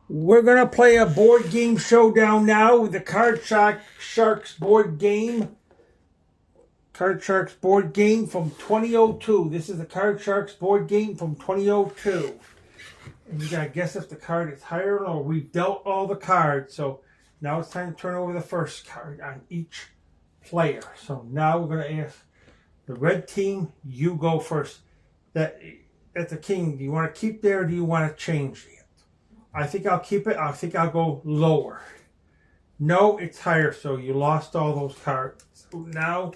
We're going to play a board game showdown now with the Sharks board game. Card Sharks board game from 2002. This is the Card Sharks board game from 2002. And you got to guess if the card is higher or lower. We've dealt all the cards, so now it's time to turn over the first card on each player. So now we're going to ask the red team, you go first. That's a king. Do you want to keep there or do you want to change it? I think I'll keep it. I think I'll go lower. No, it's higher, so you lost all those cards. So now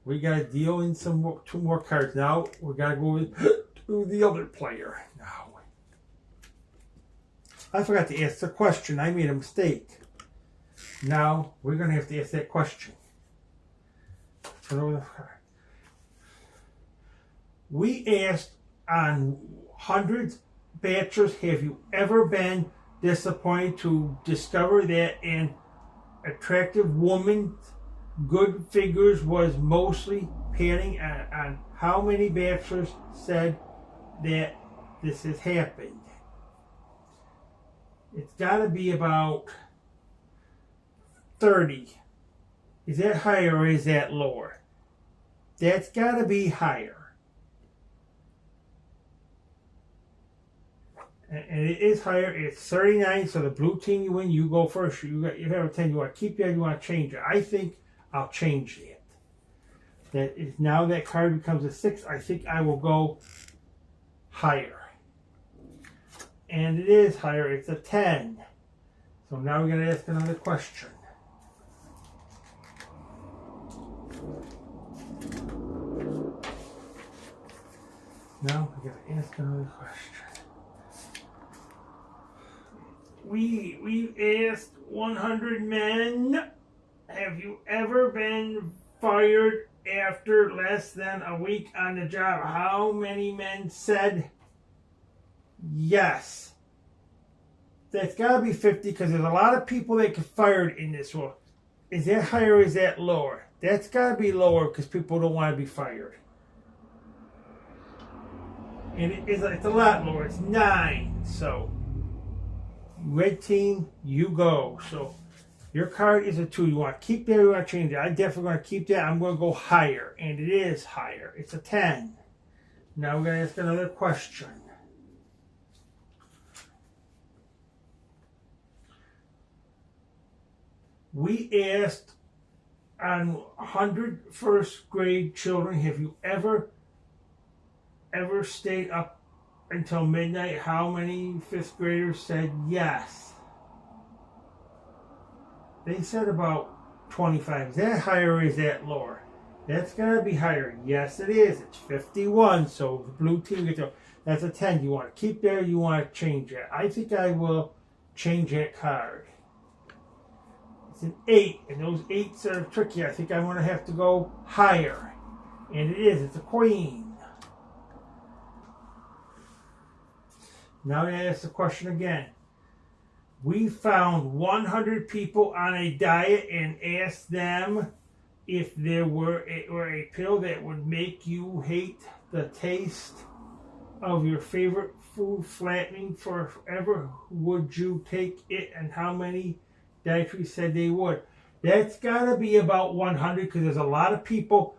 we got to deal in two more cards. Now we got to go to the other player. Now, I forgot to ask the question. I made a mistake. Now we're going to have to ask that question. Turn over the card. We asked on hundreds bachelors, have you ever been disappointed to discover that an attractive woman's good figures was mostly panning on how many bachelors said that this has happened? It's got to be about 30. Is that higher or is that lower? That's got to be higher. And it is higher. It's 39, so the blue team, you win. You go first. You have a 10. You want to keep that, you want to change it. I think I'll change it. That is, now that card becomes a 6. I think I will go higher. And it is higher. It's a 10. So now we're going to ask another question. Now we're going to ask another question. We asked 100 men, have you ever been fired after less than a week on the job? How many men said yes? That's got to be 50 because there's a lot of people that get fired in this world. Is that higher or is that lower? That's got to be lower because people don't want to be fired. And it's a lot lower. It's 9. So red team, you go. So your card is a 2. You want to keep that or you want to change it? I'm definitely going to keep that. I'm going to go higher. And it is higher. It's a 10. Now we're going to ask another question. We asked on 100 first grade children, have you ever stayed up until midnight? How many 5th graders said yes? They said about 25. Is that higher or is that lower? That's got to be higher. Yes, it is. It's 51. So the blue team gets that's a 10. You want to keep there, you want to change it. I think I will change that card. It's an 8, and those 8s are tricky. I think I'm going to have to go higher. And it is. It's a queen. Now I ask the question again. We found 100 people on a diet and asked them if there were a pill that would make you hate the taste of your favorite food flattening forever. Would you take it? And how many dietaries said they would? That's got to be about 100 because there's a lot of people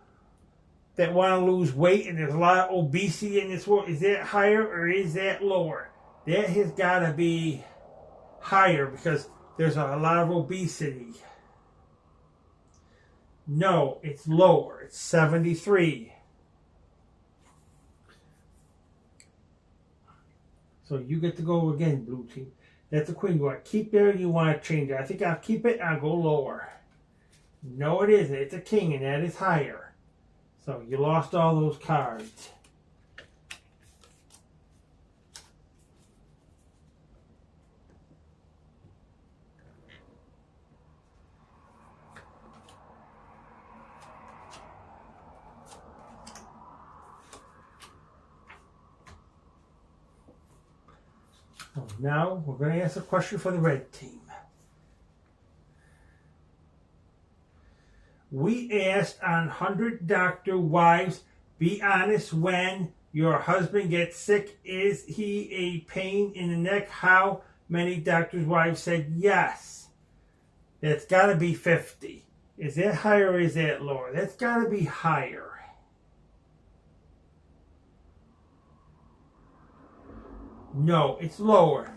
that want to lose weight and there's a lot of obesity in this world. Is that higher or is that lower? That has got to be higher because there's a lot of obesity. No, it's lower. It's 73. So you get to go again, blue team. That's the queen. You want to keep there, you want to change it. I think I'll keep it, I'll go lower. No, it isn't. It's a king, and that is higher. So you lost all those cards. So now we're going to ask a question for the red team. We asked on 100 doctor wives, be honest, when your husband gets sick, is he a pain in the neck? How many doctors' wives said yes? That's got to be 50. Is that higher or is that lower? That's got to be higher. No, it's lower.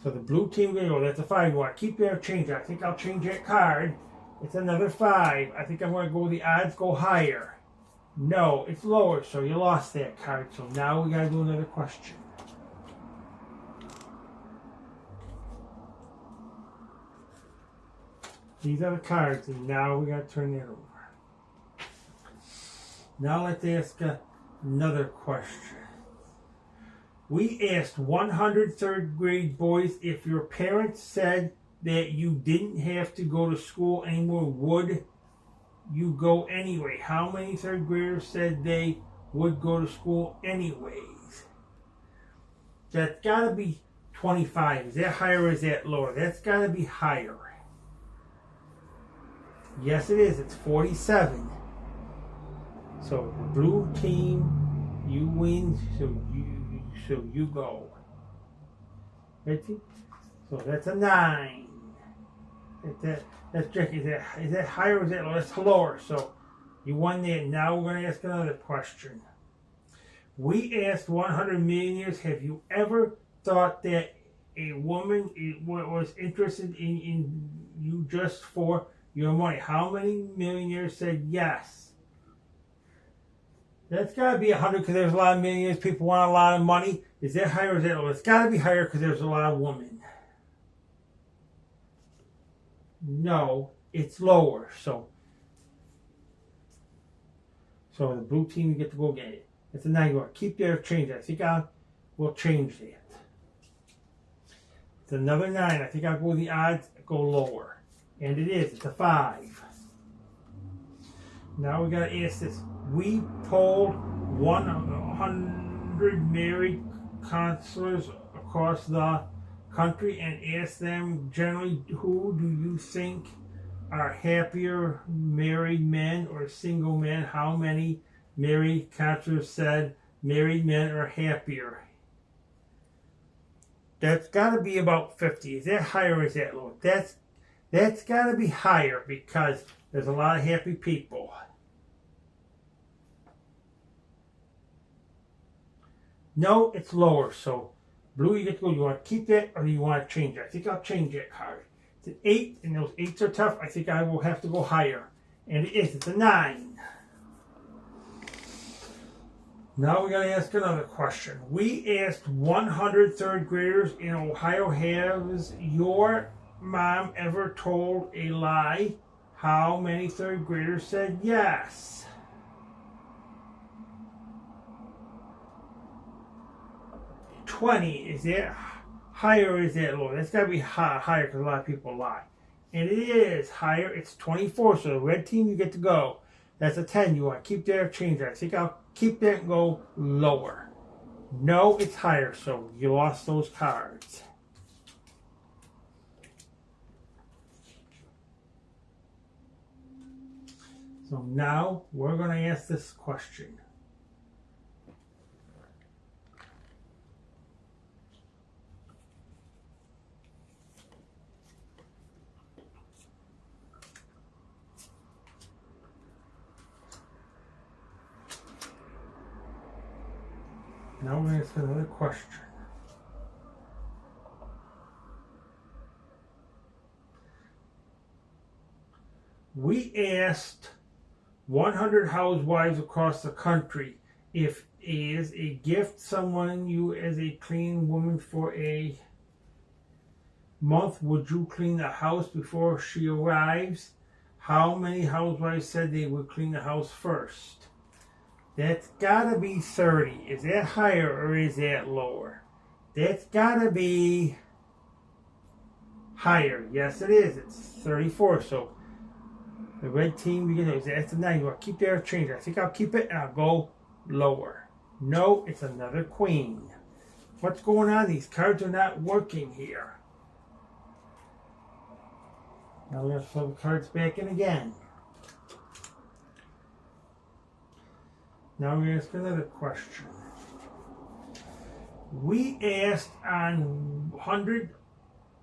So the blue team going to go, that's a 5. You want to keep there or change it? I think I'll change that card. It's another 5. I think I'm going to go, the odds go higher. No, it's lower, so you lost that card. So now we got to do another question. These are the cards, and now we got to turn that over. Now let's ask another question. We asked 100 third grade boys if your parents said that you didn't have to go to school anymore, would you go anyway? How many third graders said they would go to school anyways? That's got to be 25. Is that higher or is that lower? That's got to be higher. Yes, it is. It's 47. So the blue team, you win. So you go. Red team. So that's a 9. That's tricky. Is that higher or is that lower? That's lower. So you won that. Now we're going to ask another question. We asked 100 millionaires, have you ever thought that a woman was interested in you just for your money? How many millionaires said yes? That's got to be 100 because there's a lot of millionaires. People want a lot of money. Is that higher or is that lower? It's got to be higher because there's a lot of women. No, it's lower. So the blue team, you get to go get it. It's a 9. You want to keep there or change it? I think we'll change that. It's another 9. I think I'll go with the odds, go lower. And it is. It's a 5. Now we got to ask this. We polled 100 married counselors across the country and asked them generally, who do you think are happier, married men or single men? How many married counselors said married men are happier? That's got to be about 50. Is that higher or is that lower? That's got to be higher because there's a lot of happy people. No, it's lower. So blue, you get to go. You want to keep that or do you want to change it? I think I'll change that card. It's an 8, and those 8s are tough. I think I will have to go higher. And it is. It's a 9. Now we got to ask another question. We asked 100 third graders in Ohio, has your mom ever told a lie? How many third graders said yes? 20. Is that higher or is that lower? That's got to be higher because a lot of people lie. And it is higher. It's 24. So the red team, you get to go. That's a 10. You want to keep that or change that? I think I'll keep that and go lower. No, it's higher. So you lost those cards. So now we're going to ask this question. Now we're going to ask another question. We asked 100 housewives across the country if as a gift someone you as a cleaning woman for a month, would you clean the house before she arrives? How many housewives said they would clean the house first? That's gotta be 30. Is that higher or is that lower? That's gotta be higher. Yes, it is. It's 34. So the red team, that's a 9. You want to keep that or change it? I think I'll keep it and I'll go lower. No, it's another queen. What's going on? These cards are not working here. Now we have to flip the cards back in again. Now we're going to ask another question. We asked on 100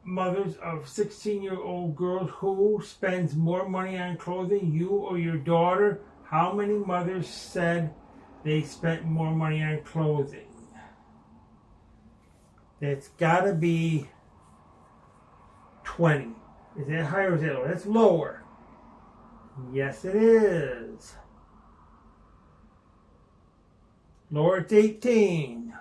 mothers of 16-year-old girls who spends more money on clothing, you or your daughter? How many mothers said they spent more money on clothing? That's got to be 20. Is that higher or is that lower? That's lower. Yes, it is. Lower, it's 18.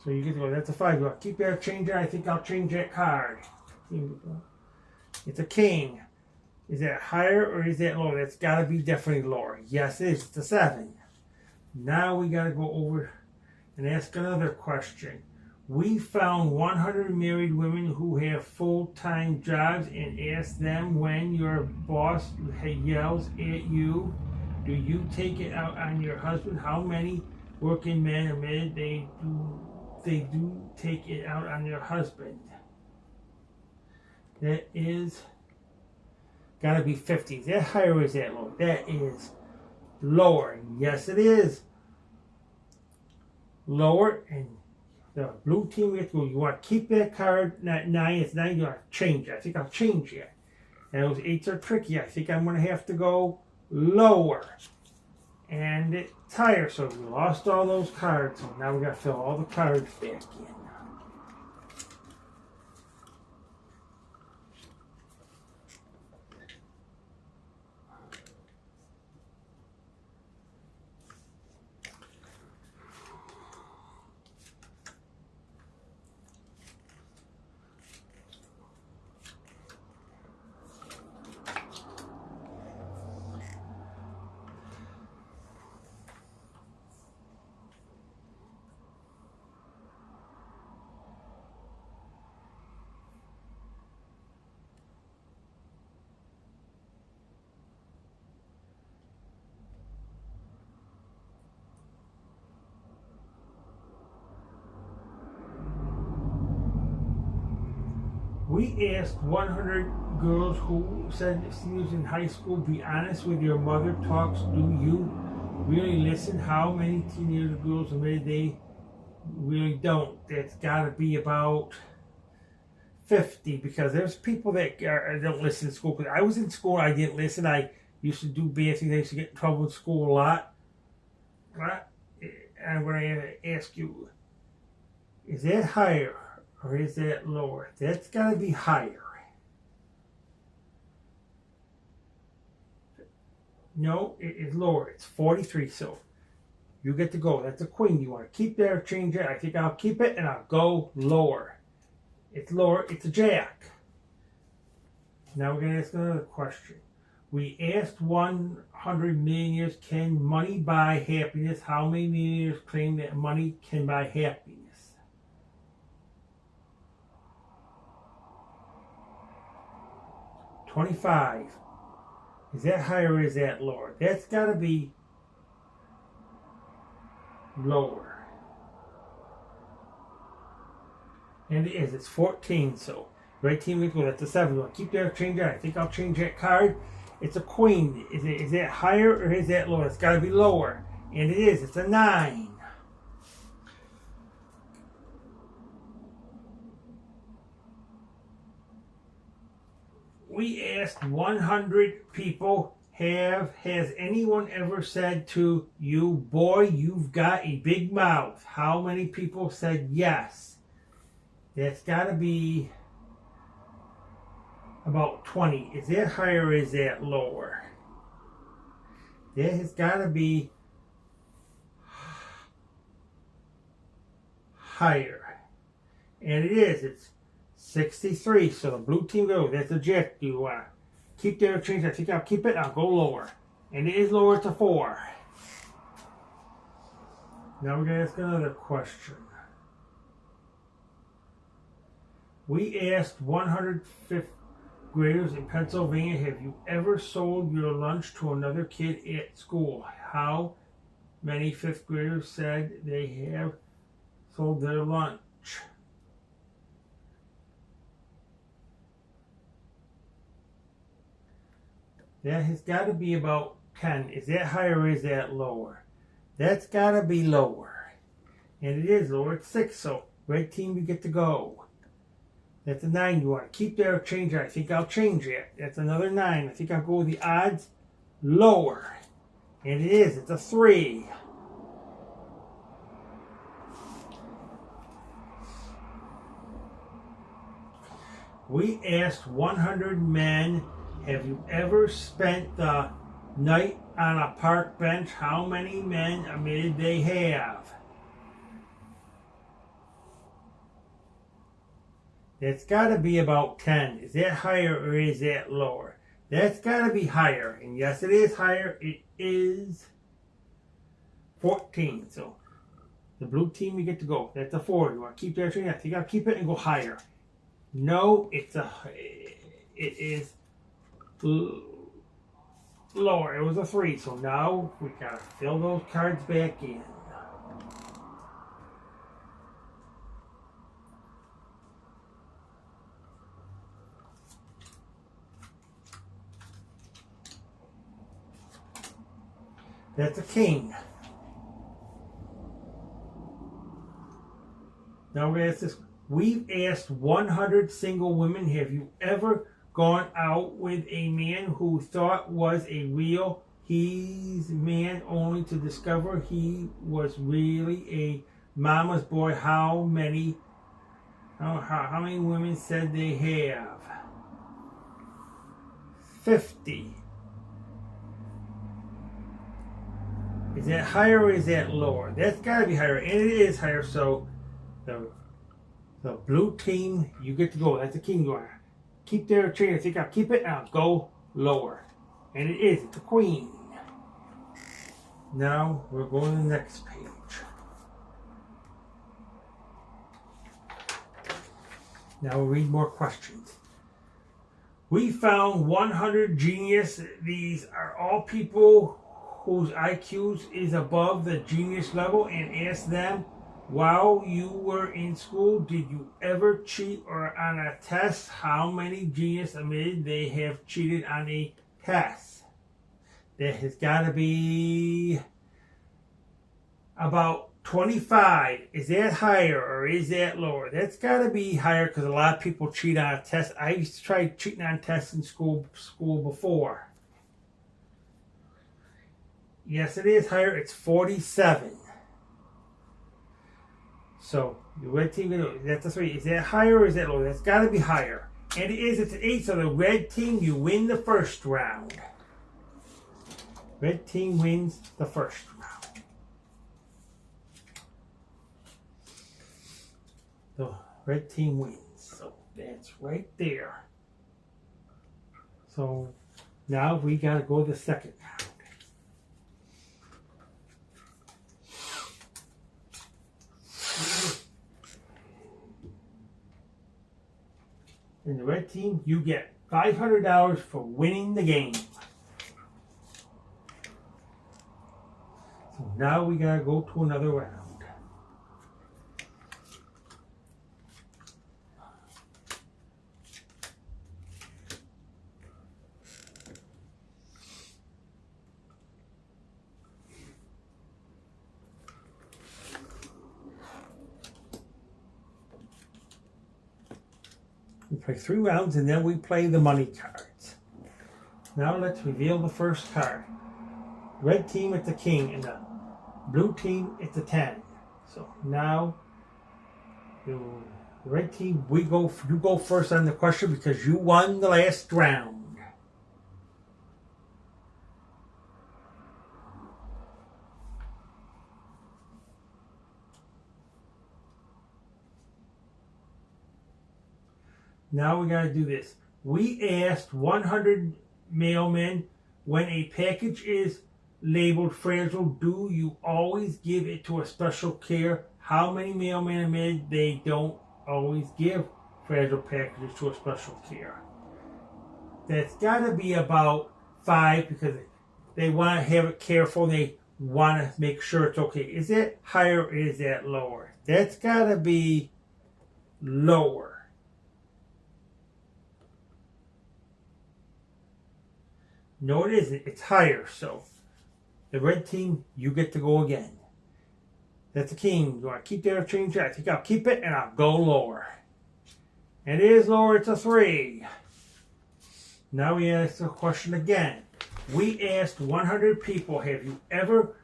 So you get to go, that's a 5. You'll keep that change there. I think I'll change that card. It's a king. Is that higher or is that lower? That's got to be definitely lower. Yes, it is. It's a 7. Now we got to go over and ask another question. We found 100 married women who have full-time jobs and asked them, when your boss yells at you, do you take it out on your husband? How many working men admitted they do take it out on their husband? That is got to be 50. Is that higher or is that lower? That is lower. Yes, it is. Lower, and the blue team, we have to go. You want to keep that card, not 9. It's 9. You want to change it. I think I'll change it. And those 8s are tricky. I think I'm going to have to go lower. And it's higher. So we lost all those cards. So now we got to fill all the cards back in. We asked 100 girls who said seniors in high school, be honest with your mother talks. Do you really listen? How many teenage girls admitted they really don't? That's got to be about 50, because there's people that don't listen to school. Because I was in school, I didn't listen. I used to do bad things. I used to get in trouble in school a lot. Right? I'm going to ask you, is that higher or is that lower? That's got to be higher. No, it is lower. It's 43, so you get to go. That's a queen. You want to keep that or change it? I think I'll keep it and I'll go lower. It's lower. It's a jack. Now we're going to ask another question. We asked 100 millionaires, can money buy happiness? How many millionaires claim that money can buy happiness? 25. Is that higher or is that lower? That's got to be lower. And it is. It's 14. So right team equal. That's a 7. I'll keep that or change that. I think I'll change that card. It's a queen. Is that higher or is that lower? It's got to be lower. And it is. It's a 9. We asked 100 people, has anyone ever said to you, boy, you've got a big mouth? How many people said yes? That's got to be about 20. Is that higher or is that lower? That has got to be higher. And it is. It's 63. So the blue team goes. That's a jack. Do you want to keep that or change? I think I'll keep it. I'll go lower. And it is lower to 4. Now we're going to ask another question. We asked 100 fifth graders in Pennsylvania, have you ever sold your lunch to another kid at school? How many 5th graders said they have sold their lunch? That has got to be about 10. Is that higher or is that lower? That's got to be lower. And it is lower. It's 6. So Red team, you get to go. That's a 9. You want to keep there or change it? I think I'll change it. That's another 9. I think I'll go with the odds lower. And it is. It's a 3. We asked 100 men, have you ever spent the night on a park bench? How many men admitted they have? That's got to be about 10. Is that higher or is that lower? That's got to be higher. And yes, it is higher. It is 14. So the blue team, you get to go. That's a 4. You want to keep that train? I think I'll keep it and go higher. No, it is lower. It was a 3. So now we got to fill those cards back in. That's a king. Now we're going to ask this. We've asked 100 single women, have you ever gone out with a man who thought was a real he's man only to discover he was really a mama's boy? How many women said they have? 50. Is that higher or is that lower? That's got to be higher, and it is higher. So the blue team, you get to go. That's the king. You want to keep their chain. I think I'll keep it and I'll go lower. And it is. It's a queen. Now we're going to the next page. Now we'll read more questions. We found 100 genius. These are all people whose IQs is above the genius level, and ask them, while you were in school, did you ever cheat or on a test? How many genius admitted they have cheated on a test? That has got to be about 25. Is that higher or is that lower? That's got to be higher because a lot of people cheat on a test. I used to try cheating on tests in school before. Yes, it is higher. It's 47. So the red team, that's a 3. Is that higher or is that lower? That's got to be higher. And it is. It's an 8. So the red team, you win the first round. Red team wins the first round. The red team wins. So that's right there. So now we got to go to the second round. In the red team, you get $500 for winning the game. So now we gotta go to another round. We play 3 rounds and then we play the money cards. Now let's reveal the first card. Red team, it's a king, and the blue team, it's a 10. So now, the red team, you go first on the question because you won the last round. Now we gotta do this. We asked 100 mailmen, when a package is labeled fragile, do you always give it to a special care? How many mailmen admitted they don't always give fragile packages to a special care? That's gotta be about 5 because they want to have it careful. They want to make sure it's okay. Is that higher or is that lower? That's gotta be lower. No, it isn't. It's higher. So the red team, you get to go again. That's a king. Do I keep that or change that? I think I'll keep it and I'll go lower. And it is lower. It's a 3. Now we ask the question again. We asked 100 people, have you ever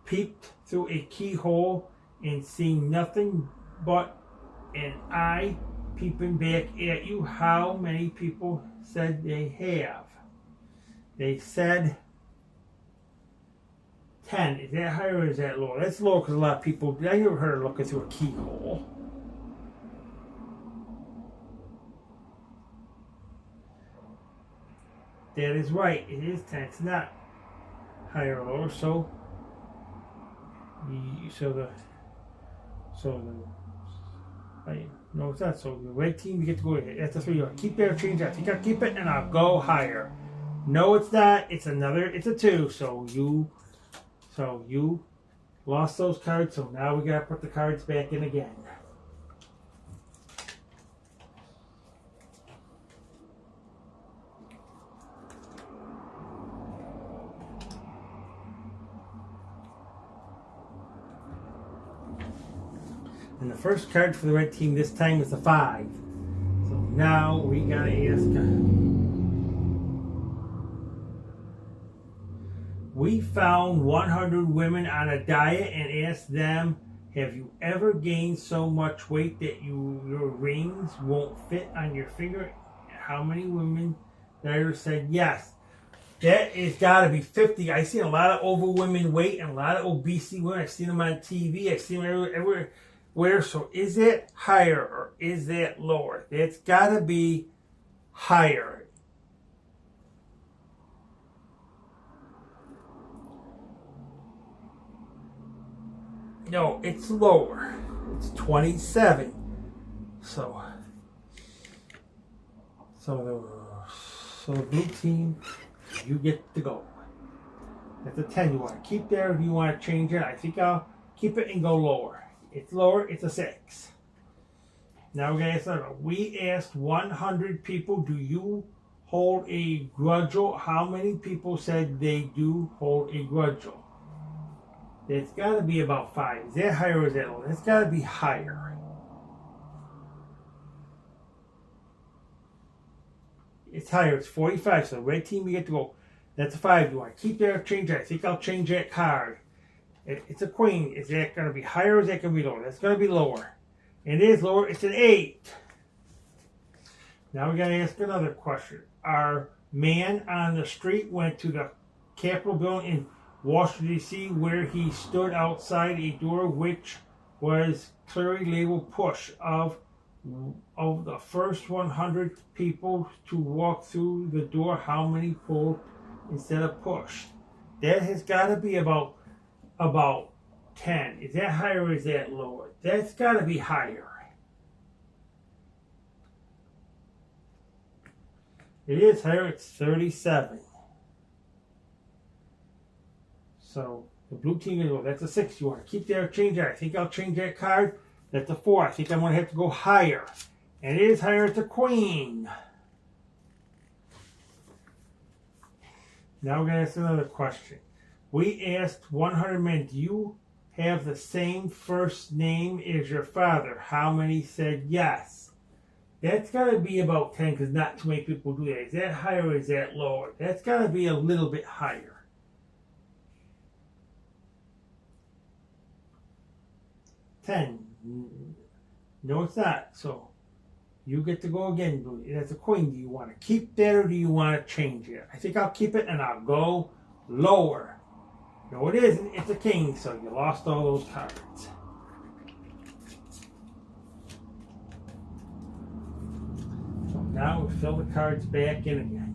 peeped through a keyhole and seen nothing but an eye peeping back at you? How many people said they have? They said 10. Is that higher or is that lower? That's lower because a lot of people, I never heard of looking through a keyhole. That is right. It is 10. It's not higher or lower. So no, it's not. So the red team, you get to go ahead. That's a 3. I'll keep that or change that. I think I'll keep it and I'll go higher. No, it's not. It's a 2. So you lost those cards. So now we gotta put the cards back in again. And the first card for the red team this time is a 5. So now we gotta ask. We found 100 women on a diet and asked them, have you ever gained so much weight that your rings won't fit on your finger? How many women there said yes? That has got to be 50. I've seen a lot of over women weight and a lot of obesity women. I've seen them on TV. I've seen them everywhere. So is it higher or is that lower? It's got to be higher. No, it's lower. It's 27. So the blue team, you get to go. That's a 10. You want to keep there or do you want to change it? I think I'll keep it and go lower. It's lower, it's a 6. Now we're going to ask another. We asked 100 people, do you hold a grudge? How many people said they do hold a grudge? It's got to be about 5. Is that higher or is that lower? It's got to be higher. It's higher. It's 45. So red team, you get to go. That's a 5. You want to keep that or change that? I think I'll change that card. It's a queen. Is that going to be higher or is that going to be lower? That's going to be lower. It is lower. It's an 8. Now we got to ask another question. Our man on the street went to the Capitol building in Washington, D.C., where he stood outside a door which was clearly labeled push. Of the first 100 people to walk through the door, how many pulled instead of pushed? That has got to be about 10. Is that higher or is that lower? That's got to be higher. It is higher. It's 37. So the blue team is, well, that's a 6. You want to keep that or change that? I think I'll change that card. That's a 4. I think I'm going to have to go higher. And it is higher. It's a queen. Now we're going to ask another question. We asked 100 men, do you have the same first name as your father? How many said yes? That's got to be about 10 because not too many people do that. Is that higher or is that lower? That's got to be a little bit higher. 10. No, it's not. So you get to go again. That's a queen. Do you want to keep that or do you want to change it? I think I'll keep it and I'll go lower. No, it isn't. It's a king. So you lost all those cards. So now we fill the cards back in again.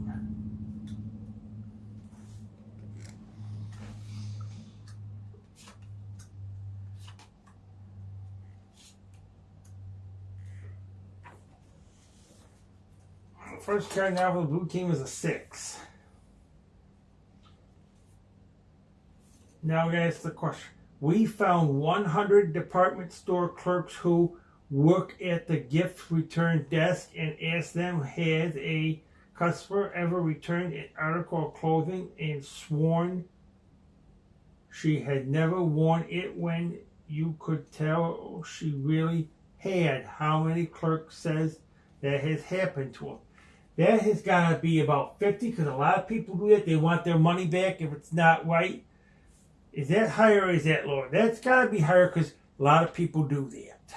First card now for the blue team is a 6. Now, guys, the question. We found 100 department store clerks who work at the gift return desk and asked them, has a customer ever returned an article of clothing and sworn she had never worn it when you could tell she really had. How many clerks says that has happened to them? That has got to be about 50, because a lot of people do that. They want their money back if it's not right. Is that higher or is that lower? That's got to be higher, because a lot of people do that.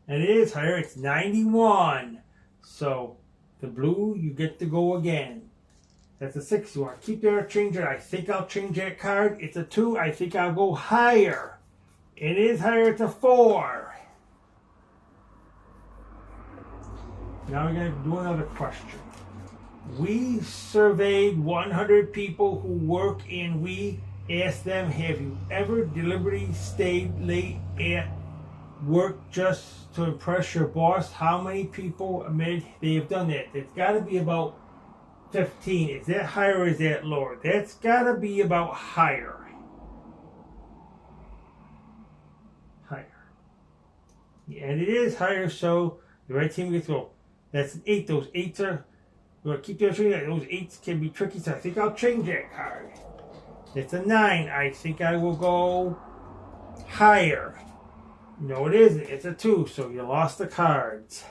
And it is higher. It's 91. So the blue, you get to go again. That's a 6. You want to keep there or change it? I think I'll change that card. It's a 2. I think I'll go higher. It is higher. It's a 4. Now we're going to do another question. We surveyed 100 people who work, and we asked them, have you ever deliberately stayed late at work just to impress your boss? How many people admitted they have done that? It's got to be about 15. Is that higher or is that lower? That's got to be about higher. Higher. Yeah, and it is higher, so the red team gets to go. That's an 8. Those 8s are, we're going to keep those 8s can be tricky, so I think I'll change that card. It's a 9. I think I will go higher. No, it isn't. It's a 2, so you lost the cards.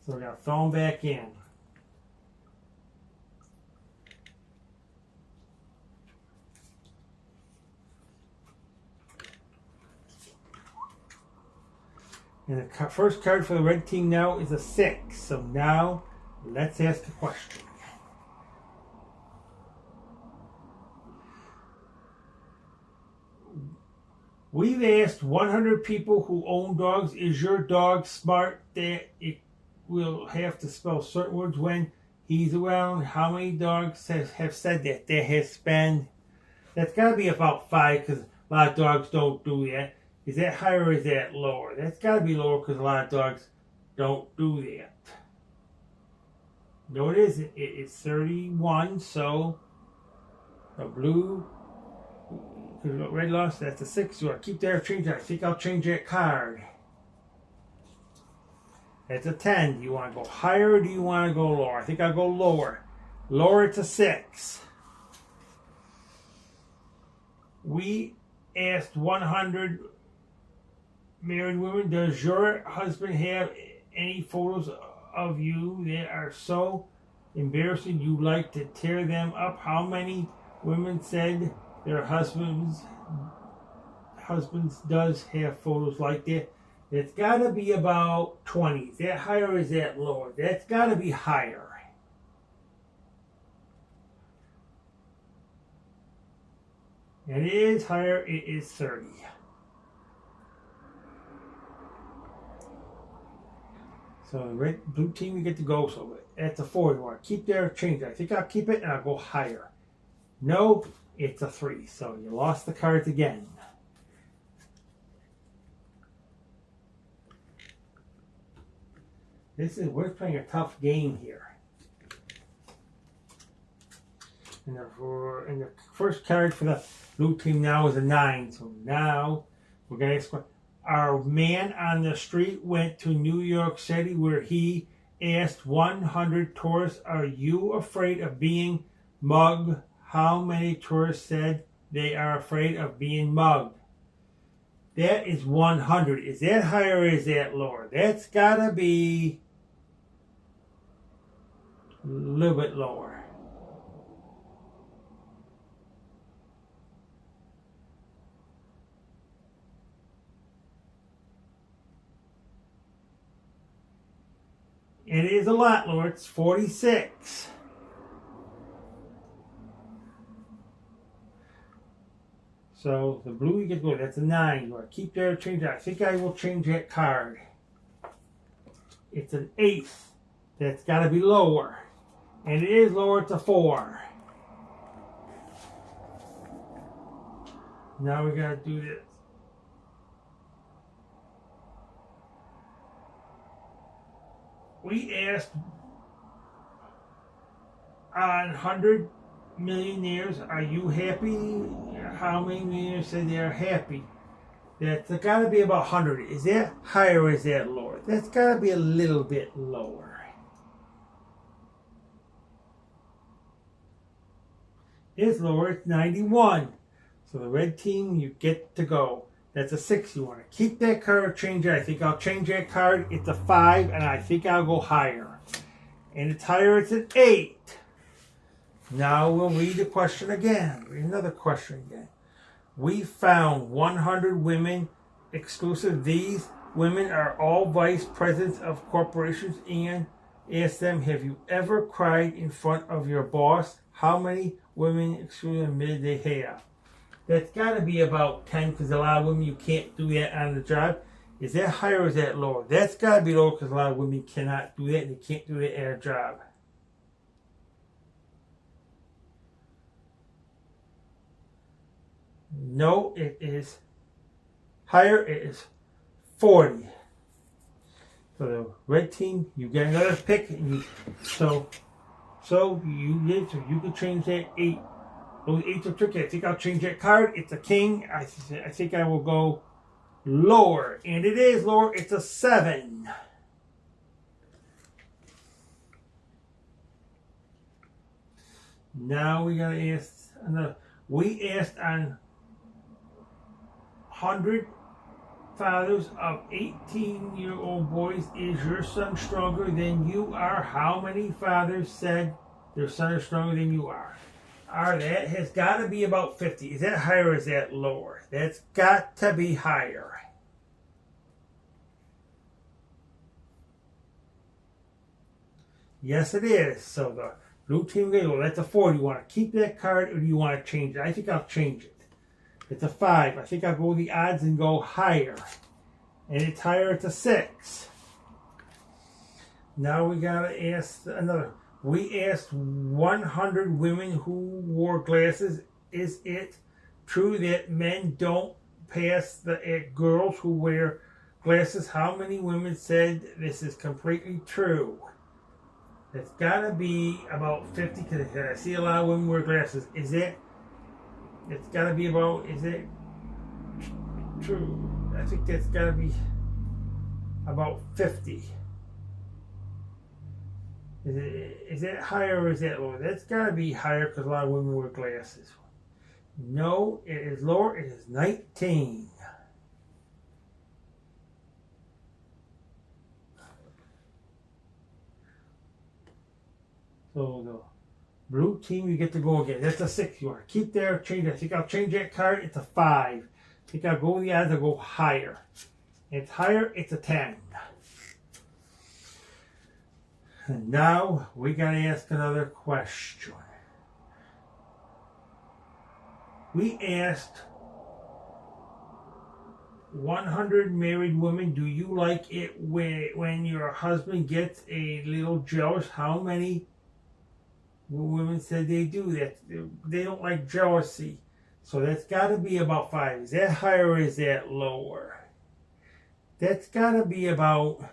So we're going to throw them back in. And the first card for the red team now is a 6. So now, let's ask a question. We've asked 100 people who own dogs, is your dog smart that it will have to spell certain words when he's around? How many dogs have said that? That's got to be about 5, because a lot of dogs don't do that. Is that higher or is that lower? That's got to be lower, because a lot of dogs don't do that. No, it isn't. It's 31, so a blue, red lost, that's a 6. So I keep that or change that. I think I'll change that card. That's a 10. Do you want to go higher or do you want to go lower? I think I'll go lower. Lower, it's a 6. We asked 100 married women, does your husband have any photos of you that are so embarrassing you like to tear them up? How many women said their husbands does have photos like that? It's got to be about 20. Is that higher or is that lower? That's got to be higher. And it is higher. It is 30. So the blue team, you get to go. So that's a 4. You want to keep there or change it? I think I'll keep it and I'll go higher. No, it's a 3. So you lost the cards again. We're playing a tough game here. And the first card for the blue team now is a 9. So now we're going to ask, our man on the street went to New York City where he asked 100 tourists, are you afraid of being mugged? How many tourists said they are afraid of being mugged? That is 100. Is that higher or is that lower? That's got to be a little bit lower. It is a lot lower. It's 46. So the blue you get to go. That's a 9. You want to keep there or change that? I think I will change that card. It's an 8. That's got to be lower. And it is lower. It's a 4. Now we got to do this. We asked on 100 millionaires, are you happy? How many millionaires say they are happy? That's got to be about 100. Is that higher or is that lower? That's got to be a little bit lower. is lower. It's 91. So the red team, you get to go. That's a 6. You want to keep that card or change it? I think I'll change that card. It's a 5, and I think I'll go higher. And it's higher. It's an 8. Now we'll read the question again. Read another question again. We found 100 women exclusive. These women are all vice presidents of corporations, and ask them, have you ever cried in front of your boss? How many women exclusive admitted they have? That's got to be about 10, because a lot of women, you can't do that on the job. Is that higher or is that lower? That's got to be lower, because a lot of women cannot do that, and they can't do that at a job. No, it is higher. It is 40. So the red team, you get another pick, and you so you can change that 8. Those 8s are tricky. I think I'll change that card. It's a king. I think I will go lower, and it is lower. It's a 7. Now we gotta ask another. We asked on 100 fathers of 18-year-old boys, is your son stronger than you are? How many fathers said their son is stronger than you are? That has got to be about 50. Is that higher or is that lower? That's got to be higher. Yes, it is. So the blue team, that's a 4. Do you want to keep that card or do you want to change it? I think I'll change it. It's a 5. I think I'll go with the odds and go higher. And it's higher. It's a 6. Now we got to ask another. We asked 100 women who wore glasses, is it true that men don't pass at girls who wear glasses? How many women said this is completely true? It's got to be about 50, because I see a lot of women wear glasses. Is it? It's got to be about, is it true? I think that's got to be about 50. Is it higher or is that lower? That's got to be higher, because a lot of women wear glasses. No, it is lower. It is 19. So the blue team, you get to go again. That's a 6. You want to keep there, change it. I think I'll change that card. It's a 5. I think I'll go with the odds. I'll go higher. It's higher. It's a 10. And now we got to ask another question. We asked 100 married women, do you like it when your husband gets a little jealous? How many women said they do that? They don't like jealousy. So that's got to be about 5. Is that higher or is that lower? That's got to be about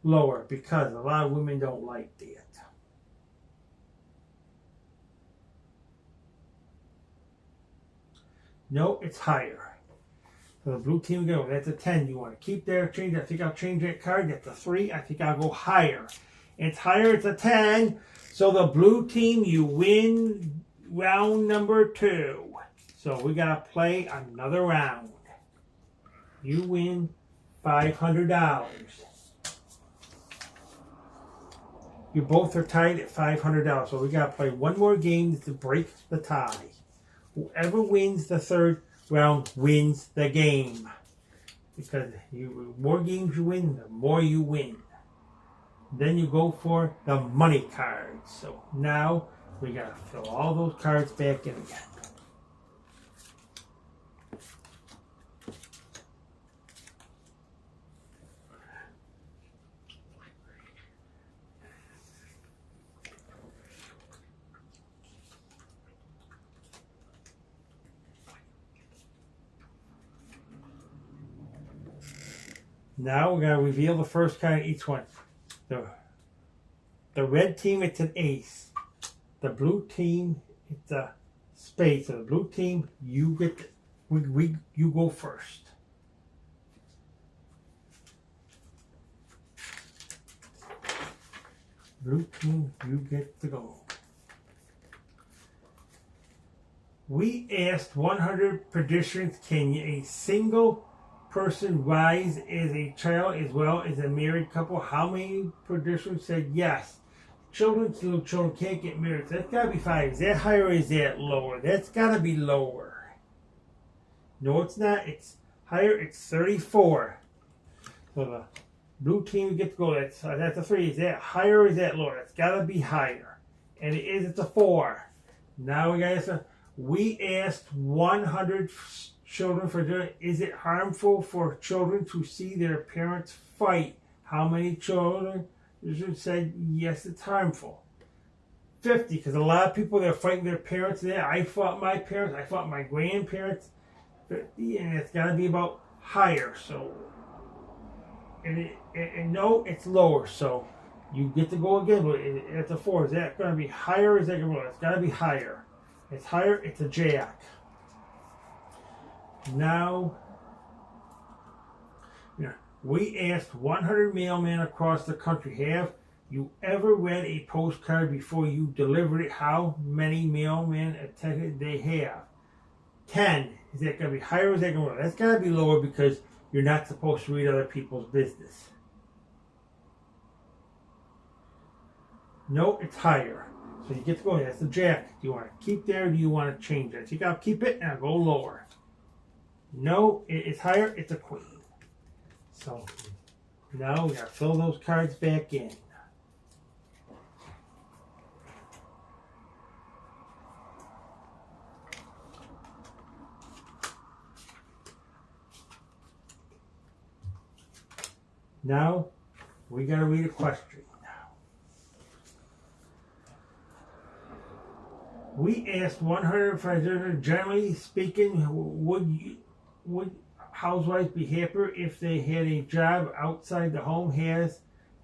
lower, because a lot of women don't like that. No, it's higher. So the blue team go. That's a 10. You want to keep there, change. I think I'll change that card. That's a 3. I think I'll go higher. It's higher. It's a 10. So the blue team, you win round number 2. So we got to play another round. You win $500. You both are tied at $500. So we got to play one more game to break the tie. Whoever wins the third round wins the game. Because the more games you win, the more you win. Then you go for the money cards. So now we got to fill all those cards back in again. Now we're going to reveal the first card of each one. The red team, it's an ace. The blue team, it's a spade. So the blue team, you get you go first. Blue team, you get to go. We asked 100 pedestrians, can a single person rise as a child as well as a married couple? How many pedestrians said yes? Little children can't get married. So that's got to be 5. Is that higher or is that lower? That's got to be lower. No, it's not. It's higher. It's 34. So the blue team we get to go. That's a 3. Is that higher or is that lower? It's got to be higher. And it is. It's a 4. Now we got to answer. We asked 100 children for dinner. Is it harmful for children to see their parents fight? How many children said yes, it's harmful? 50, because a lot of people they're fighting their parents there. I fought my parents. I fought my grandparents. 50, and it's got to be about higher. So, and no, it's lower. So you get to go again. But it's a 4. Is that going to be higher? Or is that going to be lower? It's got to be higher. It's higher, it's a jack. Now, we asked 100 mailmen across the country, have you ever read a postcard before you delivered it? How many mailmen attended they have? 10. Is that going to be higher or is that going to be lower? That's got to be lower because you're not supposed to read other people's business. No, it's higher. So you get to go. That's the jack. Do you want to keep there or do you want to change it? I think I'll keep it and I'll go lower. No, it's higher. It's a queen. So now we got to fill those cards back in. Now we got to read a question. We asked 100 friends, generally speaking, would housewives be happier if they had a job outside the home?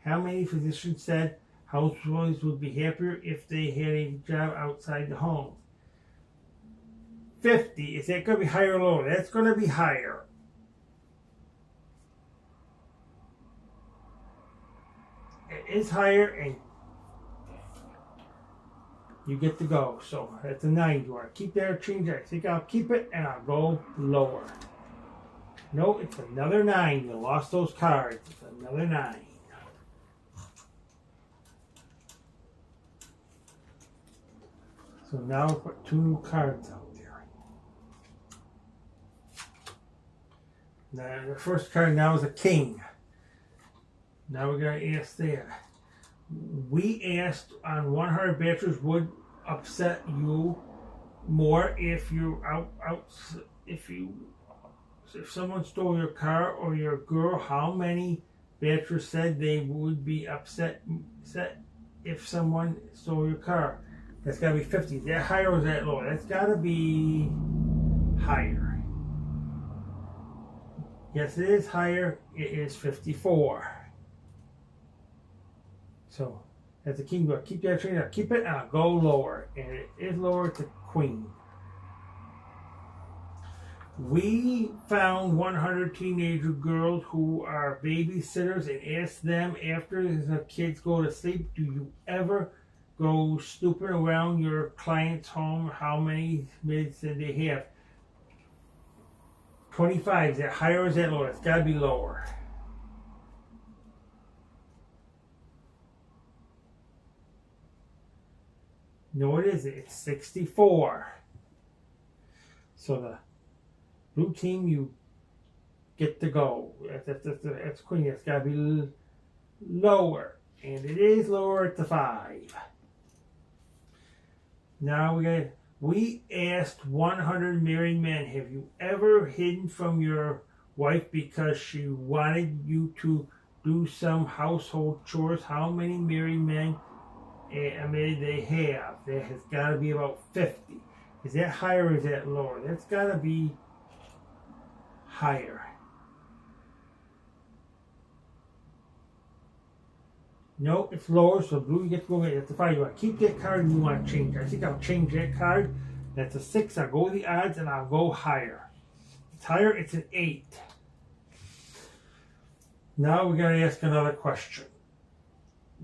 How many physicians said housewives would be happier if they had a job outside the home? 50. Is that going to be higher or lower? That's going to be higher. It is higher, and you get to go. So that's a 9. You want to keep that or change that? I think I'll keep it and I'll go lower. No, it's another 9. You lost those cards. It's another 9. So now I'll put 2 new cards out there. Now the first card now is a king. Now we're going to ask there. We asked on 100 bachelors would upset you more if if someone stole your car or your girl. How many bachelors said they would be upset if someone stole your car? That's got to be 50. Is that higher or is that lower? That's got to be higher. Yes, it is higher. It is 54. So that's a king. But keep that train. I'll keep it and I'll go lower. And it is lower to queen. We found 100 teenager girls who are babysitters and asked them after the kids go to sleep, do you ever go snooping around your client's home? How many maids did they have? 25. Is that higher or is that lower? It's got to be lower. No, it isn't. It's 64. So the blue team, you get to go. That's queen. It's got to be lower. And it is lower at the 5. Now we asked 100 married men, have you ever hidden from your wife because she wanted you to do some household chores? How many married men they have? That has got to be about 50. Is that higher or is that lower? That's got to be higher. No, it's lower, so blue you get to go ahead. That's a 5. You want to keep that card and you want to change it. I think I'll change that card. That's a 6. I'll go with the odds and I'll go higher. It's higher, it's an 8. Now we got to ask another question.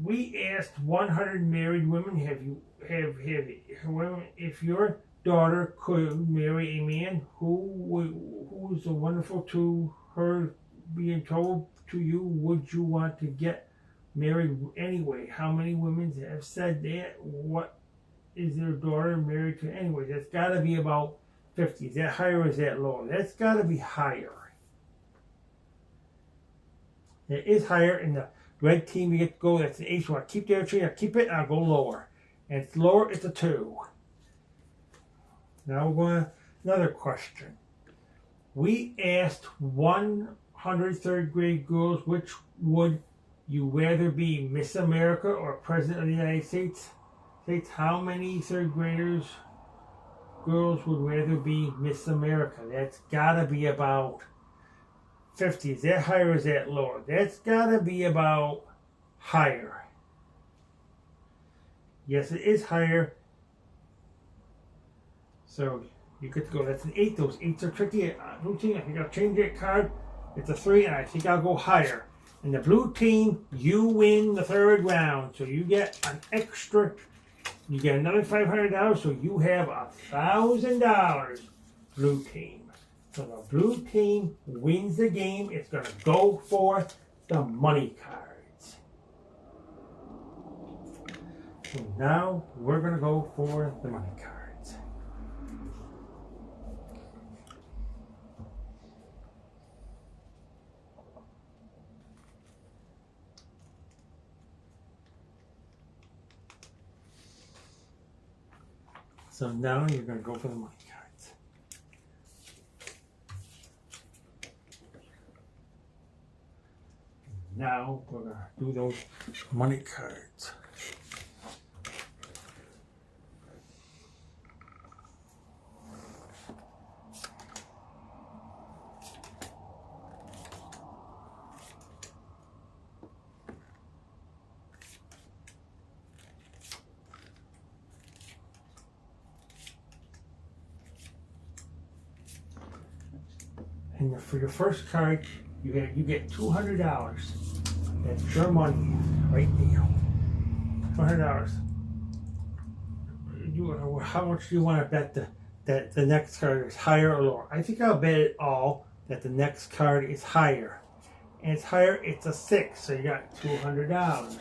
We asked 100 married women, if your daughter could marry a man who's wonderful to her, being told to you, would you want to get married anyway? How many women have said that? What is their daughter married to anyway? That's got to be about 50. Is that higher or is that lower? That's got to be higher. It is higher in the red team. You get to go. That's an 8. So I keep the other tree. I keep it. And I'll go lower. And it's lower. It's a 2. Now we're going to another question. We asked 100 third grade girls, which would you rather be, Miss America or President of the United States? How many third graders girls would rather be Miss America? That's got to be about 50. Is that higher or is that lower? That's got to be about higher. Yes, it is higher. So you get to go. That's an 8. Those 8s are tricky. Blue team, I think I'll change that card. It's a 3, and I think I'll go higher. In the blue team, you win the 3rd round. So you get an extra. You get another $500. So you have $1,000. Blue team. So the blue team wins the game. It's going to go for the money cards. So now we're going to go for the money cards. So now you're going to go for the money cards. Now we're going to do those money cards. And for your first card, you get $200. That's your money right now. $200. How much do you want to bet that the next card is higher or lower? I think I'll bet it all that the next card is higher. And it's higher, it's a 6, so you got $200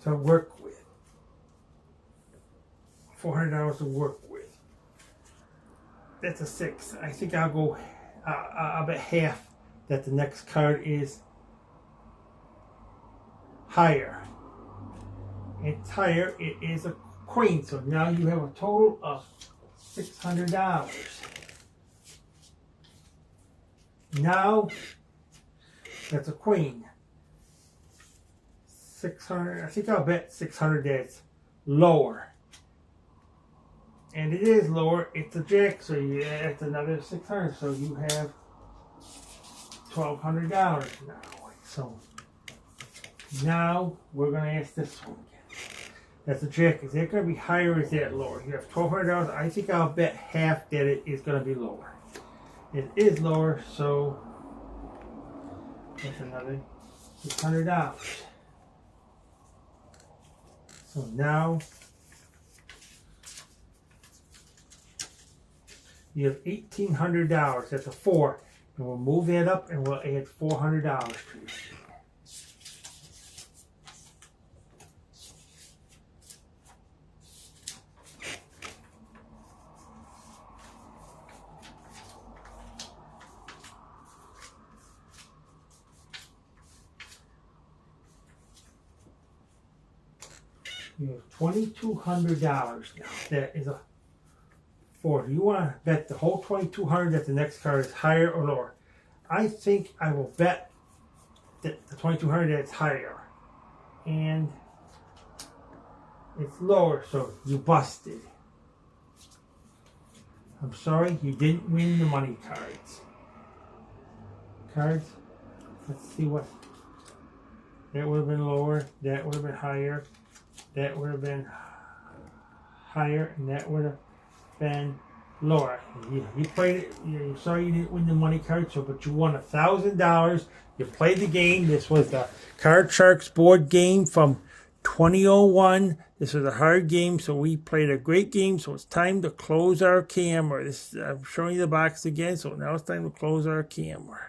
to work with. $400 to work with. That's a 6. I think I'll bet half that the next card is higher. It's higher. It is a queen. So now you have a total of $600. Now that's a queen. 600. I think I'll bet 600 that's lower. And it is lower. It's a jack, so it's another 600. So you have $1,200 now. So now we're going to ask this one again. That's a jack. Is that going to be higher or is that lower? You have $1,200. I think I'll bet half that it is going to be lower. It is lower, so that's another $600. So now you have $1,800. That's a 4. And we'll move that up and we'll add $400 to it. You have $2,200 now. That is a 4. You want to bet the whole $2,200 that the next card is higher or lower? I think I will bet that the $2,200 that's higher, and it's lower, so you busted. I'm sorry, you didn't win the money cards. Let's see what. That would have been lower. That would have been higher. That would have been higher, and that would have been Laura, you played it. You're sorry you didn't win the money card, but you won $1,000. You played the game. This was the Card Sharks board game from 2001. This was a hard game, so we played a great game. So it's time to close our camera. I'm showing you the box again, so now it's time to close our camera.